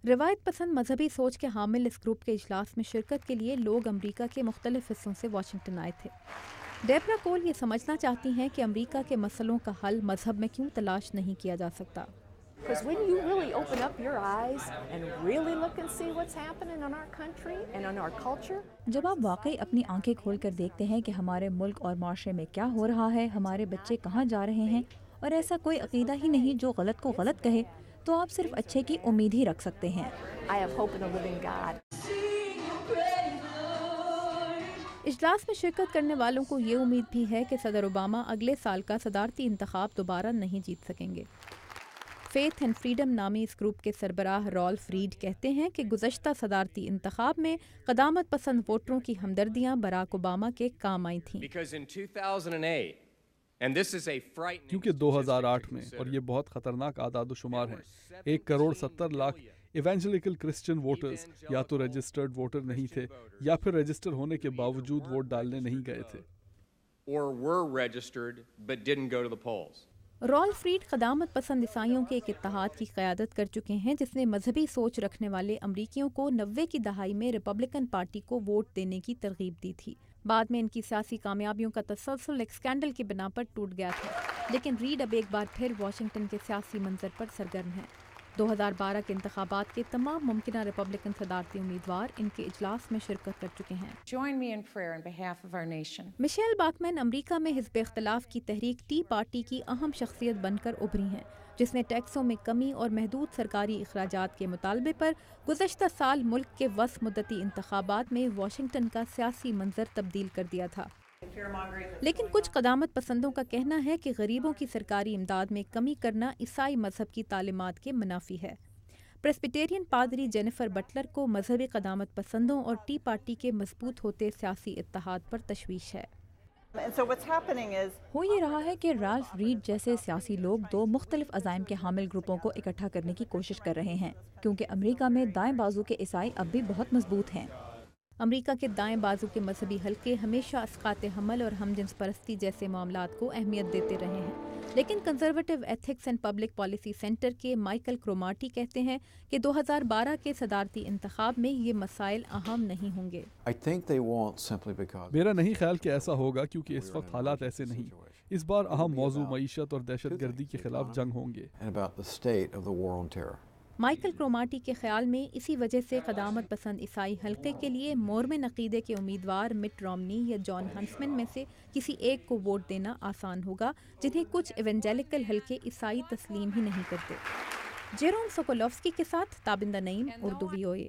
روایت پسند مذہبی سوچ کے حامل اس گروپ کے اجلاس میں شرکت کے لیے لوگ امریکہ کے مختلف حصوں سے واشنگٹن آئے تھے۔ ڈیبرا کول یہ سمجھنا چاہتی ہیں کہ امریکہ کے مسئلوں کا حل مذہب میں کیوں تلاش نہیں کیا جا سکتا۔ Because when you really open up your eyes and really look and see what's happening in our country and in our culture. جب آپ واقعی اپنی آنکھیں کھول کر دیکھتے ہیں کہ ہمارے ملک اور معاشرے میں کیا ہو رہا ہے، ہمارے بچے کہاں جا رہے ہیں، اور ایسا کوئی عقیدہ ہی نہیں جو غلط کو غلط کہے، تو آپ صرف اچھے کی امید ہی رکھ سکتے ہیں۔ I have hope in a living God. اجلاس میں شرکت کرنے والوں کو یہ امید بھی ہے کہ صدر اوباما اگلے سال کا صدارتی انتخاب دوبارہ نہیں جیت سکیں گے۔ فیتھ اینڈ فریڈم نامی اس گروپ کے سربراہ رالف ریڈ کہتے ہیں کہ گزشتہ صدارتی انتخاب میں قدامت پسند ووٹروں کی ہمدردیاں باراک اوباما کے کام آئی تھیں۔ کیونکہ 2008 میں، اور یہ بہت خطرناک اعداد و شمار ہیں، 1.70 کروڑ ایونجلیکل کرسچن ووٹرز یا تو رجسٹرڈ ووٹر نہیں تھے یا پھر رجسٹر ہونے کے باوجود ووٹ ڈالنے نہیں گئے تھے۔ رالف ریڈ قدامت پسند عیسائیوں کے ایک اتحاد کی قیادت کر چکے ہیں جس نے مذہبی سوچ رکھنے والے امریکیوں کو 90 کی دہائی میں ریپبلکن پارٹی کو ووٹ دینے کی ترغیب دی تھی۔ بعد میں ان کی سیاسی کامیابیوں کا تسلسل ایک اسکینڈل کی بنا پر ٹوٹ گیا تھا، لیکن ریڈ اب ایک بار پھر واشنگٹن کے سیاسی منظر پر سرگرم ہیں۔ 2012 کے انتخابات کے تمام ممکنہ ریپبلکن صدارتی امیدوار ان کے اجلاس میں شرکت کر چکے ہیں۔ Join me in prayer on behalf of our nation. Michelle Bachmann امریکہ میں حزب اختلاف کی تحریک ٹی پارٹی کی اہم شخصیت بن کر ابھری ہیں، جس نے ٹیکسوں میں کمی اور محدود سرکاری اخراجات کے مطالبے پر گزشتہ سال ملک کے وسط مدتی انتخابات میں واشنگٹن کا سیاسی منظر تبدیل کر دیا تھا۔ لیکن کچھ قدامت پسندوں کا کہنا ہے کہ غریبوں کی سرکاری امداد میں کمی کرنا عیسائی مذہب کی تعلیمات کے منافی ہے۔ پریسبیٹیرین پادری جینیفر بٹلر کو مذہبی قدامت پسندوں اور ٹی پارٹی کے مضبوط ہوتے سیاسی اتحاد پر تشویش ہے۔ ہو یہ رہا ہے کہ رالف ریڈ جیسے سیاسی لوگ دو مختلف عزائم کے حامل گروپوں کو اکٹھا کرنے کی کوشش کر رہے ہیں، کیونکہ امریکہ میں دائیں بازو کے عیسائی اب بھی بہت مضبوط ہیں۔ امریکہ کے دائیں بازو کے مذہبی حلقے ہمیشہ اسقاط حمل اور ہم جنس پرستی جیسے معاملات کو اہمیت دیتے رہے ہیں، لیکن conservative ethics and public policy centre کے مائیکل کروماٹی کہتے ہیں کہ 2012 کے صدارتی انتخاب میں یہ مسائل اہم نہیں ہوں گے۔ میرا نہیں خیال کہ ایسا ہوگا، کیونکہ اس وقت حالات ایسے نہیں۔ اس بار اہم موضوع معیشت اور دہشت گردی کے خلاف جنگ ہوں گے۔ مائیکل کروماٹی کے خیال میں اسی وجہ سے قدامت پسند عیسائی حلقے کے لیے مورمن عقیدے کے امیدوار مٹ رومنی یا جان ہنسمن میں سے کسی ایک کو ووٹ دینا آسان ہوگا، جنہیں کچھ ایونجیلیکل حلقے عیسائی تسلیم ہی نہیں کرتے۔ جیروم سوکولوفسکی کے ساتھ تابندہ نعیم، اردو VOA۔